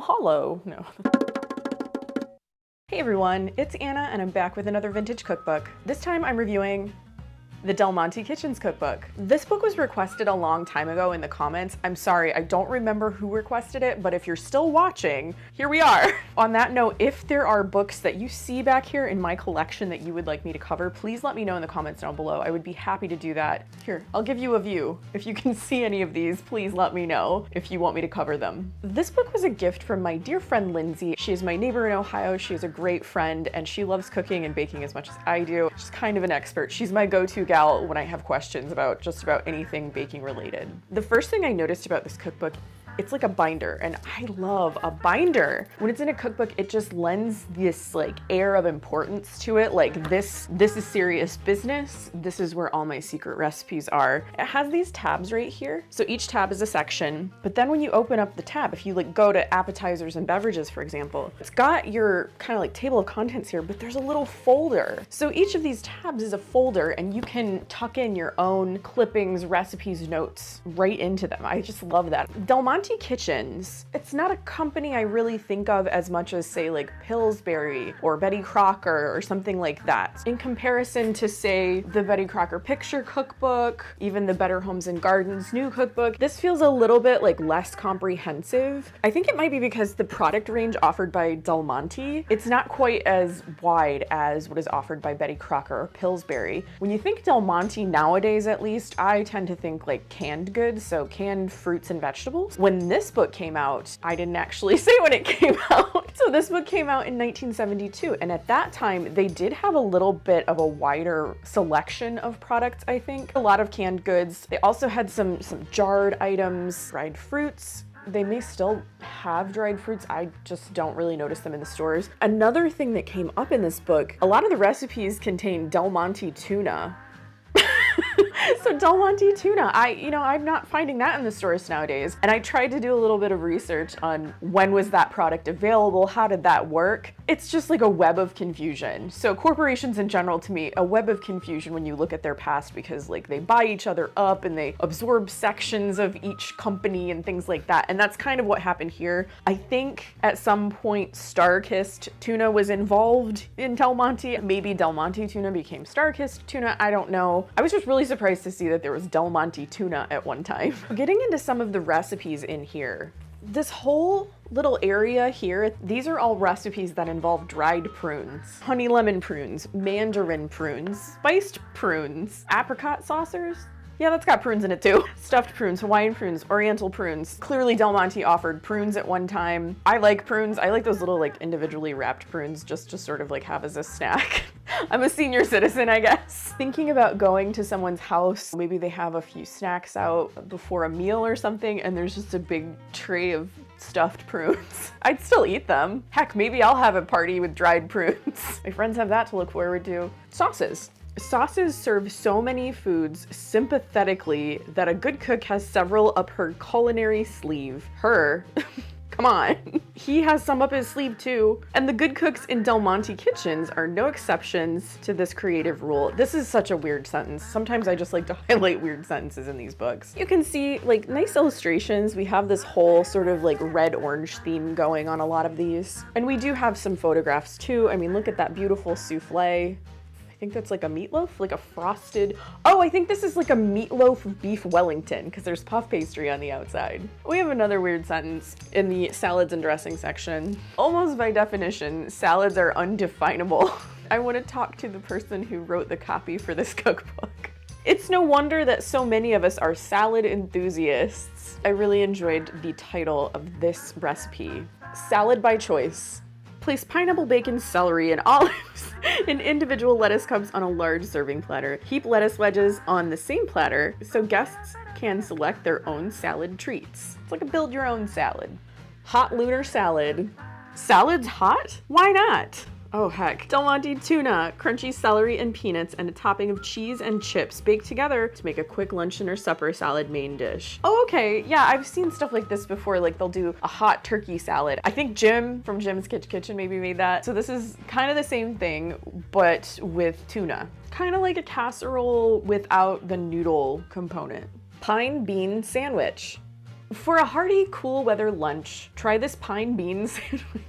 Mahalo. No. Hey everyone, it's Anna and I'm back with another vintage cookbook. This time I'm reviewing the Monte Kitchens Cookbook. This book was requested a long time ago in the comments. I'm sorry, I don't remember who requested it, but if you're still watching, here we are. On that note, if there are books that you see back here in my collection that you would like me to cover, please let me know in the comments down below. I would be happy to do that. Here, I'll give you a view. If you can see any of these, please let me know if you want me to cover them. This book was a gift from my dear friend Lindsay. She is my neighbor in Ohio. She is a great friend and she loves cooking and baking as much as I do. She's kind of an expert. She's my go-to gal when I have questions about just about anything baking related. The first thing I noticed about this cookbook, it's like a binder, and I love a binder. When it's in a cookbook, it just lends this like air of importance to it. Like this is serious business. This is where all my secret recipes are. It has these tabs right here. So each tab is a section, but then when you open up the tab, if you like go to appetizers and beverages, for example, it's got your kind of like table of contents here, but there's a little folder. So each of these tabs is a folder and you can tuck in your own clippings, recipes, notes right into them. I just love that. Monte Kitchens, it's not a company I really think of as much as say like Pillsbury or Betty Crocker or something like that. In comparison to say the Betty Crocker Picture Cookbook, even the Better Homes and Gardens new cookbook, this feels a little bit like less comprehensive. I think it might be because the product range offered by Del Monte, it's not quite as wide as what is offered by Betty Crocker or Pillsbury. When you think Del Monte nowadays, at least, I tend to think like canned goods, so canned fruits and vegetables. When this book came out, I didn't actually say when it came out. So this book came out in 1972, and at that time, they did have a little bit of a wider selection of products, I think. A lot of canned goods. They also had some jarred items, dried fruits. They may still have dried fruits. I just don't really notice them in the stores. Another thing that came up in this book, a lot of the recipes contain Del Monte tuna. So Del Monte tuna, I'm not finding that in the stores nowadays. And I tried to do a little bit of research on when was that product available, how did that work? It's just like a web of confusion. So corporations in general, to me, a web of confusion when you look at their past, because like they buy each other up and they absorb sections of each company and things like that. And that's kind of what happened here. I think at some point Star-Kissed tuna was involved in Del Monte. Maybe Del Monte tuna became Star-Kissed tuna, I don't know. I was just really surprised to see that there was Del Monte tuna at one time. Getting into some of the recipes in here, this whole little area here, these are all recipes that involve dried prunes, honey lemon prunes, mandarin prunes, spiced prunes, apricot saucers. Yeah, that's got prunes in it too. Stuffed prunes, Hawaiian prunes, oriental prunes. Clearly Del Monte offered prunes at one time. I like prunes. I like those little like individually wrapped prunes just to sort of like have as a snack. I'm a senior citizen, I guess. Thinking about going to someone's house, maybe they have a few snacks out before a meal or something, and there's just a big tray of stuffed prunes. I'd still eat them. Heck, maybe I'll have a party with dried prunes. My friends have that to look forward to. Sauces. Sauces serve so many foods sympathetically that a good cook has several up her culinary sleeve. Her. Come on. He has some up his sleeve too. And the good cooks in Del Monte Kitchens are no exceptions to this creative rule. This is such a weird sentence. Sometimes I just like to highlight weird sentences in these books. You can see like nice illustrations. We have this whole sort of like red-orange theme going on a lot of these. And we do have some photographs too. I mean, look at that beautiful souffle. I think that's like a meatloaf, like a frosted. Oh, I think this is like a meatloaf beef Wellington because there's puff pastry on the outside. We have another weird sentence in the salads and dressing section. Almost by definition, salads are undefinable. I want to talk to the person who wrote the copy for this cookbook. It's no wonder that so many of us are salad enthusiasts. I really enjoyed the title of this recipe, Salad by Choice. Place pineapple, bacon, celery, and olives in individual lettuce cups on a large serving platter. Heap lettuce wedges on the same platter so guests can select their own salad treats. It's like a build your own salad. Hot lunar salad. Salad's hot? Why not? Oh heck. Del Monte tuna, crunchy celery and peanuts, and a topping of cheese and chips baked together to make a quick luncheon or supper salad main dish. Oh, okay. Yeah, I've seen stuff like this before. Like they'll do a hot turkey salad. I think Jim from Jim's Kitchen maybe made that. So this is kind of the same thing, but with tuna. Kind of like a casserole without the noodle component. Pine bean sandwich. For a hearty, cool weather lunch, try this pine bean sandwich.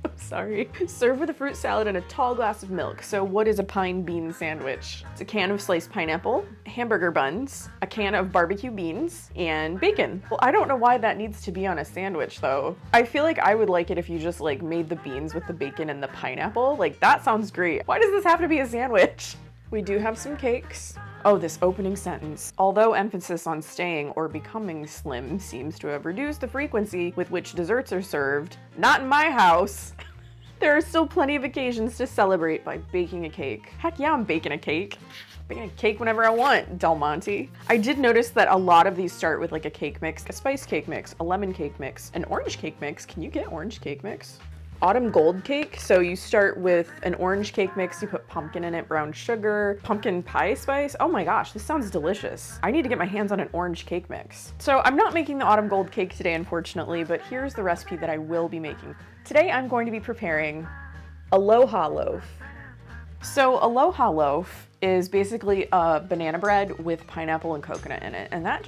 I'm sorry. Serve with a fruit salad and a tall glass of milk. So what is a pine bean sandwich? It's a can of sliced pineapple, hamburger buns, a can of barbecue beans, and bacon. Well, I don't know why that needs to be on a sandwich though. I feel like I would like it if you just like made the beans with the bacon and the pineapple. Like that sounds great. Why does this have to be a sandwich? We do have some cakes. Oh, this opening sentence. Although emphasis on staying or becoming slim seems to have reduced the frequency with which desserts are served, not in my house. There are still plenty of occasions to celebrate by baking a cake. Heck yeah, I'm baking a cake. Baking a cake whenever I want, Del Monte. I did notice that a lot of these start with like a cake mix, a spice cake mix, a lemon cake mix, an orange cake mix. Can you get orange cake mix? Autumn gold cake. So you start with an orange cake mix, you put pumpkin in it, brown sugar, pumpkin pie spice. Oh my gosh, this sounds delicious. I need to get my hands on an orange cake mix. So I'm not making the autumn gold cake today, unfortunately, but here's the recipe that I will be making. Today I'm going to be preparing Aloha Loaf. So Aloha Loaf is basically a banana bread with pineapple and coconut in it. And that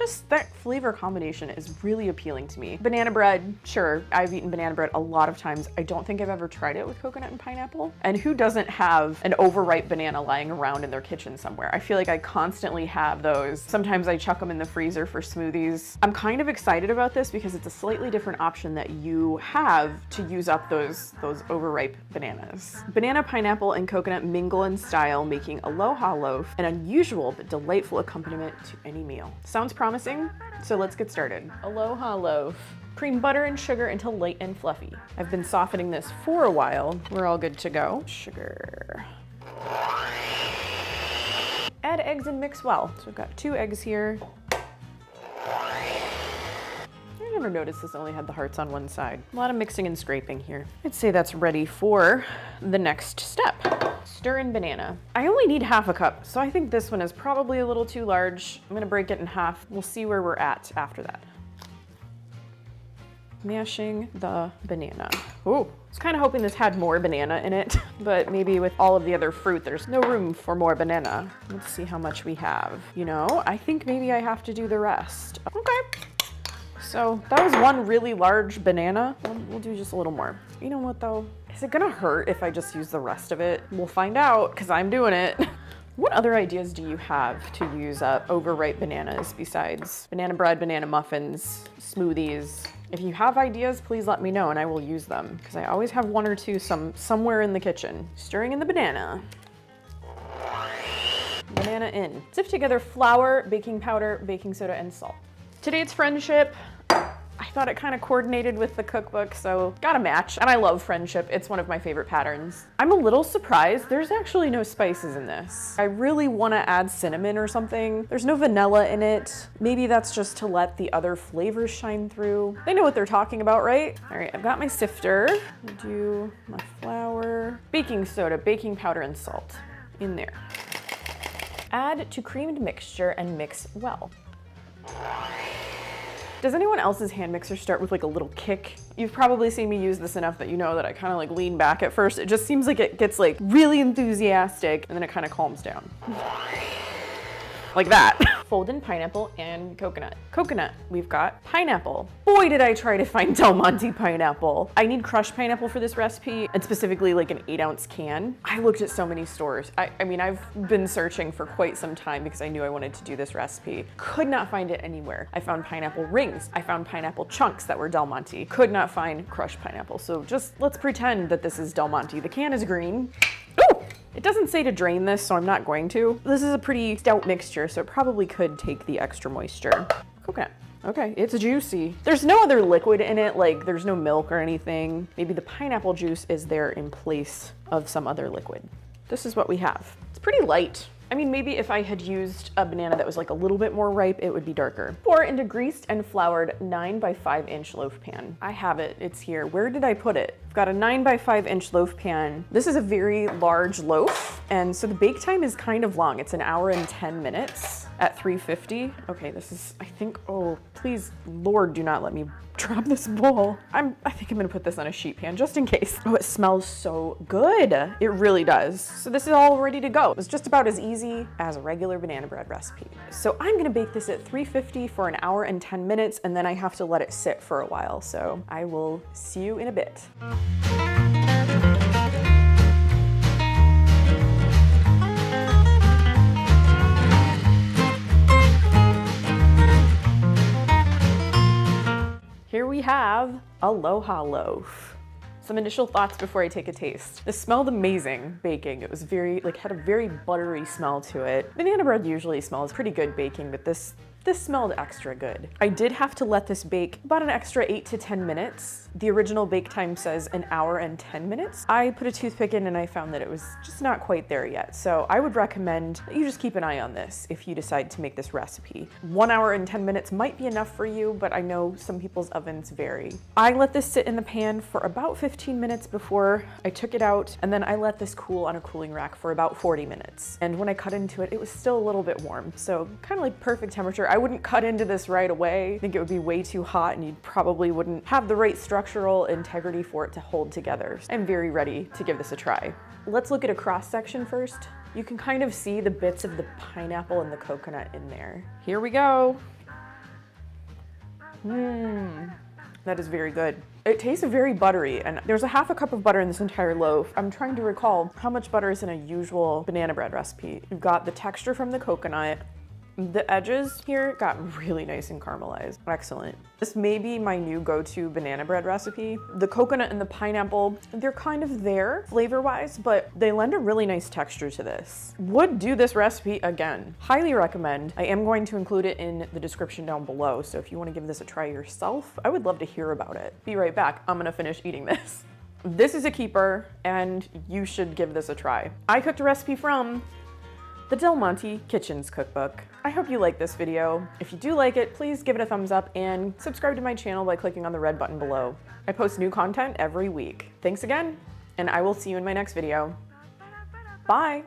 flavor combination is really appealing to me. Banana bread, sure, I've eaten banana bread a lot of times. I don't think I've ever tried it with coconut and pineapple. And who doesn't have an overripe banana lying around in their kitchen somewhere? I feel like I constantly have those. Sometimes I chuck them in the freezer for smoothies. I'm kind of excited about this because it's a slightly different option that you have to use up those overripe bananas. Banana, pineapple, and coconut mingle in style, making Aloha Loaf an unusual but delightful accompaniment to any meal. Sounds promising, so let's get started. Aloha Loaf. Cream butter and sugar until light and fluffy. I've been softening this for a while. We're all good to go. Sugar. Add eggs and mix well. So I've got 2 eggs here. I never noticed this only had the hearts on one side. A lot of mixing and scraping here. I'd say that's ready for the next step. Stir in banana. I only need half a cup, so I think this one is probably a little too large. I'm gonna break it in half. We'll see where we're at after that. Mashing the banana. Ooh, I was kind of hoping this had more banana in it, but maybe with all of the other fruit, there's no room for more banana. Let's see how much we have. You know, I think maybe I have to do the rest. Okay. So that was one really large banana. We'll do just a little more. You know what though? Is it gonna hurt if I just use the rest of it? We'll find out, because I'm doing it. What other ideas do you have to use overripe bananas besides banana bread, banana muffins, smoothies? If you have ideas, please let me know and I will use them, because I always have 1 or 2 somewhere in the kitchen. Stirring in the banana. Banana in. Sift together flour, baking powder, baking soda, and salt. Today it's friendship. I thought it kind of coordinated with the cookbook, so got a match. And I love friendship. It's one of my favorite patterns. I'm a little surprised there's actually no spices in this. I really want to add cinnamon or something. There's no vanilla in it. Maybe that's just to let the other flavors shine through. They know what they're talking about, right? All right, I've got my sifter. I'll do my flour, baking soda, baking powder, and salt in there. Add to creamed mixture and mix well. Does anyone else's hand mixer start with like a little kick? You've probably seen me use this enough that you know that I kind of like lean back at first. It just seems like it gets like really enthusiastic and then it kind of calms down. Like that. Fold in pineapple and coconut. Coconut, we've got pineapple. Boy, did I try to find Del Monte pineapple. I need crushed pineapple for this recipe, and specifically like an 8-ounce can. I looked at so many stores. I mean, I've been searching for quite some time because I knew I wanted to do this recipe. Could not find it anywhere. I found pineapple rings. I found pineapple chunks that were Del Monte. Could not find crushed pineapple. So just let's pretend that this is Del Monte. The can is green. Ooh! It doesn't say to drain this, so I'm not going to. This is a pretty stout mixture, so it probably could take the extra moisture. Coconut. Okay, it's juicy. There's no other liquid in it, like there's no milk or anything. Maybe the pineapple juice is there in place of some other liquid. This is what we have. It's pretty light. I mean, maybe if I had used a banana that was like a little bit more ripe, it would be darker. Pour into greased and floured 9 by 5 inch loaf pan. I have it, it's here. Where did I put it? I've got a 9 by 5 inch loaf pan. This is a very large loaf, and so the bake time is kind of long. It's 1 hour and 10 minutes at 350. Okay, this is, I think, oh, please, Lord, do not let me drop this bowl. I think I'm gonna put this on a sheet pan just in case. Oh, it smells so good. It really does. So this is all ready to go. It's just about as easy as a regular banana bread recipe. So I'm gonna bake this at 350 for 1 hour and 10 minutes, and then I have to let it sit for a while. So I will see you in a bit. Here we have Aloha Loaf. Some initial thoughts before I take a taste. This smelled amazing baking. It was had a very buttery smell to it. Banana bread usually smells pretty good baking, but this smelled extra good. I did have to let this bake about an extra 8 to 10 minutes. The original bake time says 1 hour and 10 minutes. I put a toothpick in and I found that it was just not quite there yet. So I would recommend that you just keep an eye on this if you decide to make this recipe. 1 hour and 10 minutes might be enough for you, but I know some people's ovens vary. I let this sit in the pan for about 15 minutes before I took it out, and then I let this cool on a cooling rack for about 40 minutes. And when I cut into it, it was still a little bit warm. So kind of like perfect temperature. I wouldn't cut into this right away. I think it would be way too hot and you probably wouldn't have the right structural integrity for it to hold together. I'm very ready to give this a try. Let's look at a cross section first. You can kind of see the bits of the pineapple and the coconut in there. Here we go. That is very good. It tastes very buttery, and there's a half a cup of butter in this entire loaf. I'm trying to recall how much butter is in a usual banana bread recipe. You've got the texture from the coconut. The edges here got really nice and caramelized. Excellent. This may be my new go-to banana bread recipe. The coconut and the pineapple, they're kind of there flavor-wise, but they lend a really nice texture to this. Would do this recipe again. Highly recommend. I am going to include it in the description down below, so if you want to give this a try yourself, I would love to hear about it. Be right back. I'm gonna finish eating this. This is a keeper, and you should give this a try. I cooked a recipe from the Monte Kitchens Cookbook. I hope you like this video. If you do like it, please give it a thumbs up and subscribe to my channel by clicking on the red button below. I post new content every week. Thanks again, and I will see you in my next video. Bye.